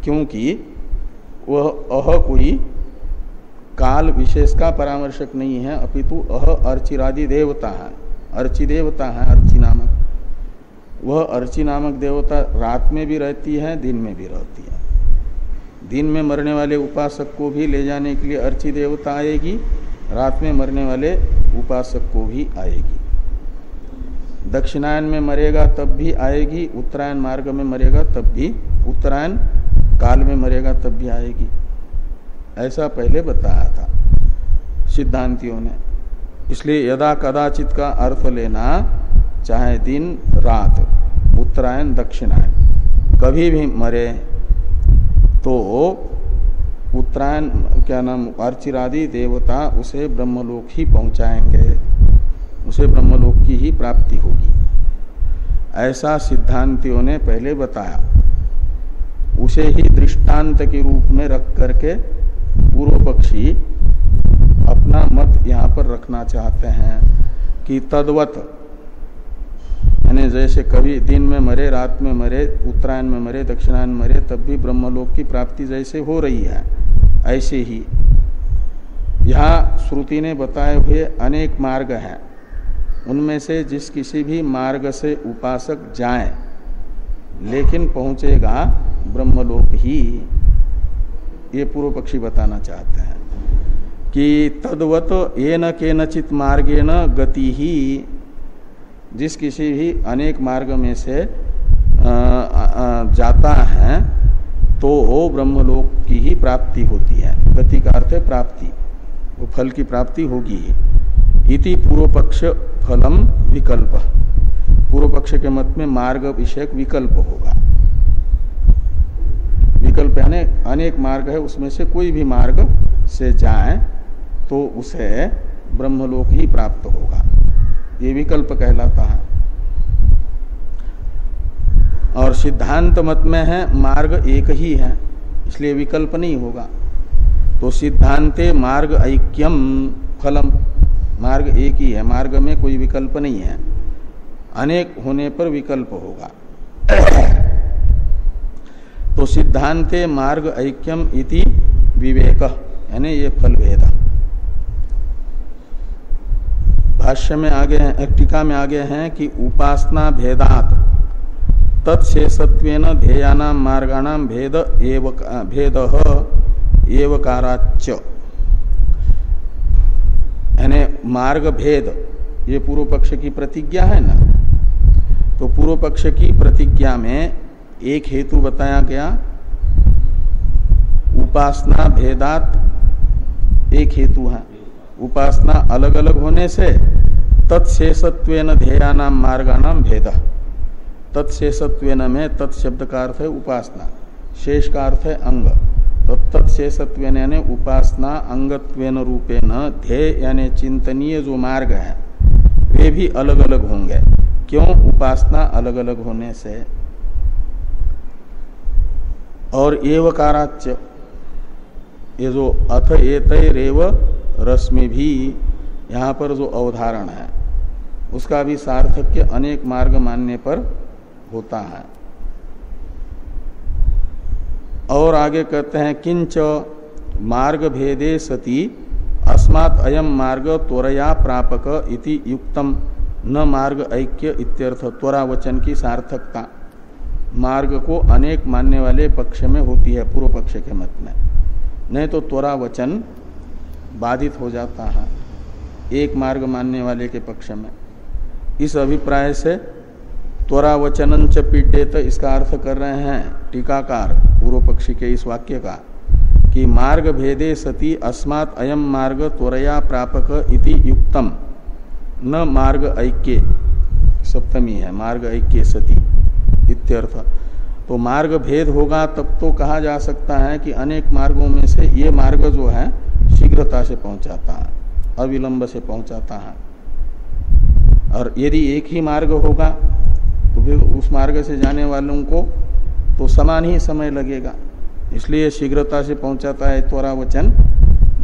क्योंकि वह कोई काल विशेष का परामर्शक नहीं है, अपितु अर्चिरादि देवता है, अर्ची देवता है, अर्ची नामक। वह अर्ची नामक देवता रात में भी रहती है, दिन में भी रहती है। दिन में मरने वाले उपासक को भी ले जाने के लिए अर्ची देवता आएगी, रात में मरने वाले उपासक को भी आएगी। दक्षिणायन में मरेगा तब भी आएगी, उत्तरायण मार्ग में मरेगा तब भी, उत्तरायण काल में मरेगा तब भी आएगी। ऐसा पहले बताया था सिद्धांतियों ने। इसलिए यदा कदाचित का अर्थ लेना, चाहे दिन रात, उत्तरायण दक्षिणायन, कभी भी मरे तो उत्तरायण क्या नाम अर्चिरादि देवता उसे ब्रह्मलोक ही पहुंचाएंगे, उसे ब्रह्मलोक की ही प्राप्ति होगी। ऐसा सिद्धांतियों ने पहले बताया। उसे ही दृष्टांत के रूप में रख करके पूर्व पक्षी अपना मत यहाँ पर रखना चाहते हैं कि तद्वत, यानी जैसे कभी दिन में मरे, रात में मरे, उत्तरायण में मरे, दक्षिणायन मरे, तब भी ब्रह्मलोक की प्राप्ति जैसे हो रही है, ऐसे ही यहाँ श्रुति ने बताए हुए अनेक मार्ग हैं। उनमें से जिस किसी भी मार्ग से उपासक जाए, लेकिन पहुंचेगा ब्रह्मलोक ही, ये पूर्व पक्षी बताना चाहते हैं कि तद्वत येन केनचित मार्गेण गति ही, जिस किसी भी अनेक मार्ग में से जाता है तो ब्रह्मलोक की ही प्राप्ति होती है। गति का अर्थ है प्राप्ति, वो फल की प्राप्ति होगी ही। इति पूर्व पक्ष फलम विकल्प, पूर्व पक्ष के मत में मार्ग विषयक विकल्प होगा। विकल्प यानी अनेक मार्ग है, उसमें से कोई भी मार्ग से जाए तो उसे ब्रह्मलोक ही प्राप्त होगा, ये विकल्प कहलाता है। और सिद्धांत मत में है मार्ग एक ही है, इसलिए विकल्प नहीं होगा। तो सिद्धांते मार्ग ऐक्यम फलम, मार्ग एक ही है, मार्ग में कोई विकल्प नहीं है, अनेक होने पर विकल्प होगा। तो सिद्धांते मार्ग ऐक्यम इति विवेक, यानी ये फल भेद। भाष्य में आगे हैं, टीका में आगे हैं कि उपासना भेदात तत्शेषत्वेन ध्येयानाम मार्गाणाम भेद एवकाराच्च, यानी मार्ग भेद, ये पूर्व पक्ष की प्रतिज्ञा है ना। तो पूर्व पक्ष की प्रतिज्ञा में एक हेतु बताया गया, उपासना भेदात एक हेतु है, उपासना अलग अलग होने से तत्शेषत्वेन ध्येयानाम मार्गाणाम भेद, तत्शेषत्वेन में तत्शब्द का अर्थ है उपासना, शेष का अर्थ है अंग। तो तत्शेषत्वेन यानी उपासना अंगत्वेन रूपेण ध्येय यानी चिंतनीय जो मार्ग है वे भी अलग अलग होंगे। क्यों? उपासना अलग अलग होने से। और एवकाराच्च, ये जो अथ एतैरेव रश्मि भी यहाँ पर जो अवधारण है, उसका भी सार्थक्य अनेक मार्ग मानने पर होता है। और आगे कहते हैं किंच मार्ग भेदे सति अस्मात् अयम मार्ग त्वरया प्रापक इति युक्तम न मार्ग ऐक्य इत्यर्थ। त्वरा वचन की सार्थकता मार्ग को अनेक मानने वाले पक्ष में होती है, पूर्व पक्ष के मत में, नहीं तो त्वरा वचन बाधित हो जाता है एक मार्ग मानने वाले के पक्ष में। इस अभिप्राय से त्वरा वचनं च पीड्येत इसका अर्थ कर रहे हैं टीकाकार पूर्व पक्षी के इस वाक्य का कि मार्ग भेदे सति अस्मात् अयम मार्ग त्वरया प्रापक इति युक्तम न मार्ग ऐक्य, सप्तमी है, मार्ग ऐक्य सति इत्यर्थ। तो मार्ग भेद होगा तब तो कहा जा सकता है कि अनेक मार्गों में से ये मार्ग जो है शीघ्रता से पहुंचाता है, अविलंब से पहुंचाता है। और यदि एक ही मार्ग होगा तो फिर उस मार्ग से जाने वालों को तो समान ही समय लगेगा, इसलिए शीघ्रता से पहुंचाता है, त्वरा वचन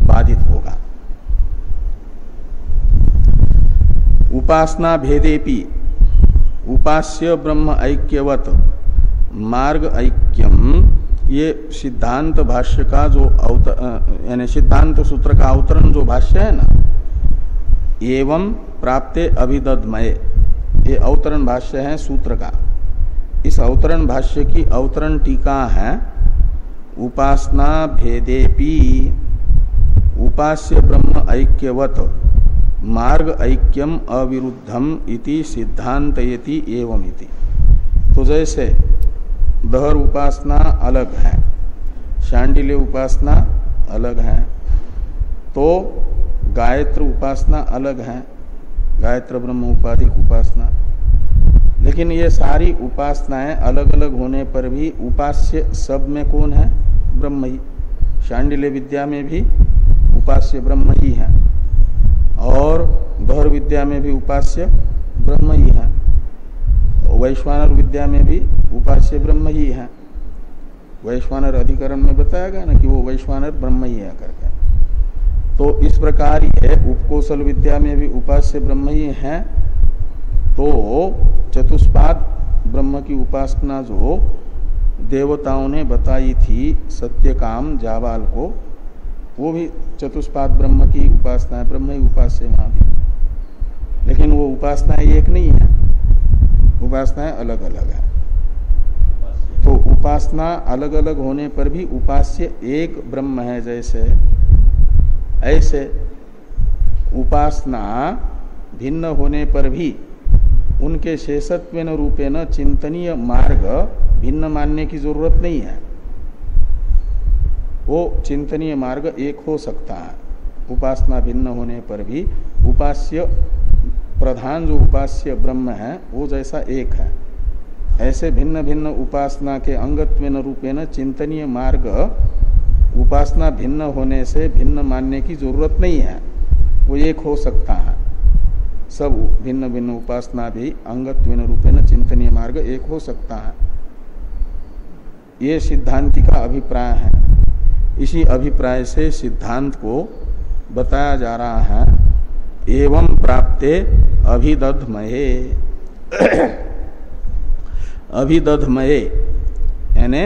बाधित होगा। उपासना भेदेपि उपास्य ब्रह्म ऐक्यवत मार्ग ऐक्यम, ये सिद्धांत भाष्य का जो यानी सिद्धांत सूत्र का अवतरण जो भाष्य है ना, एवं प्राप्ते अभिदद्मये, ये अवतरण भाष्य है सूत्र का। इस अवतरण भाष्य की अवतरण टीका है उपासना भेदेपि उपास्य ब्रह्म ऐक्यवत मार्ग ऐक्यम अविरुद्धम इति सिद्धांतयति एवं इति। तो जैसे दहर उपासना अलग है, शांडिल्य उपासना अलग है, तो गायत्र उपासना अलग है, गायत्र ब्रह्म उपाधिक उपासना। लेकिन ये सारी उपासनाएं अलग अलग होने पर भी उपास्य सब में कौन है? ब्रह्म ही। शांडिल्य विद्या में भी उपास्य ब्रह्म ही है और दहर विद्या में भी उपास्य ब्रह्म ही है, वैश्वानर विद्या में भी उपास्य ब्रह्म ही है। वैश्वानर अधिकरण में बताया गया ना कि वो वैश्वानर ब्रह्म ही है करके। तो इस प्रकार ये उपकोशल विद्या में भी उपास्य ब्रह्म ही है। तो चतुष्पाद ब्रह्म की उपासना जो देवताओं ने बताई थी सत्यकाम जाबाल को, वो भी चतुष्पाद ब्रह्म की उपासना है, ब्रह्म ही उपास्य वहां भी। लेकिन वो उपासनाएं एक नहीं है, उपासनाएं अलग अलग है। तो उपासना अलग अलग होने पर भी उपास्य एक ब्रह्म है। जैसे ऐसे उपासना भिन्न होने पर भी उनके शेषत्वेन रूपेण चिंतनीय मार्ग भिन्न मानने की जरूरत नहीं है। वो चिंतनीय मार्ग एक हो सकता है। उपासना भिन्न होने पर भी उपास्य प्रधान जो उपास्य ब्रह्म है वो जैसा एक है, ऐसे भिन्न भिन्न उपासना के अंगत्वेन रूपेण चिंतनीय मार्ग उपासना भिन्न होने से भिन्न मानने की जरूरत नहीं है, वो एक हो सकता है। सब भिन्न भिन्न उपासना भी अंगत्वेन रूपेण चिंतनीय मार्ग एक हो सकता है। ये सिद्धांति का अभिप्राय है। इसी अभिप्राय से सिद्धांत को बताया जा रहा है एवं प्राप्ते अभिदधमये। अभिदधमये यानी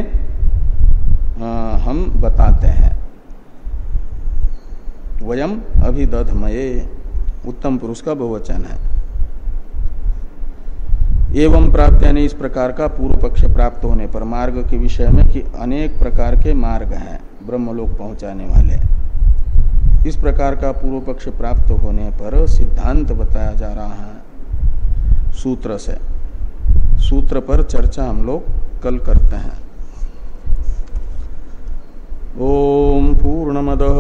हम बताते हैं, वयम अभिदधमये उत्तम पुरुष का बहुवचन है। एवं प्राप्त यानी इस प्रकार का पूर्व पक्ष प्राप्त होने पर मार्ग के विषय में कि अनेक प्रकार के मार्ग हैं ब्रह्मलोक पहुंचाने वाले, इस प्रकार का पूर्व पक्ष प्राप्त होने पर सिद्धांत बताया जा रहा है सूत्र से। सूत्र पर चर्चा हम लोग कल करते हैं। ओम पूर्णमदः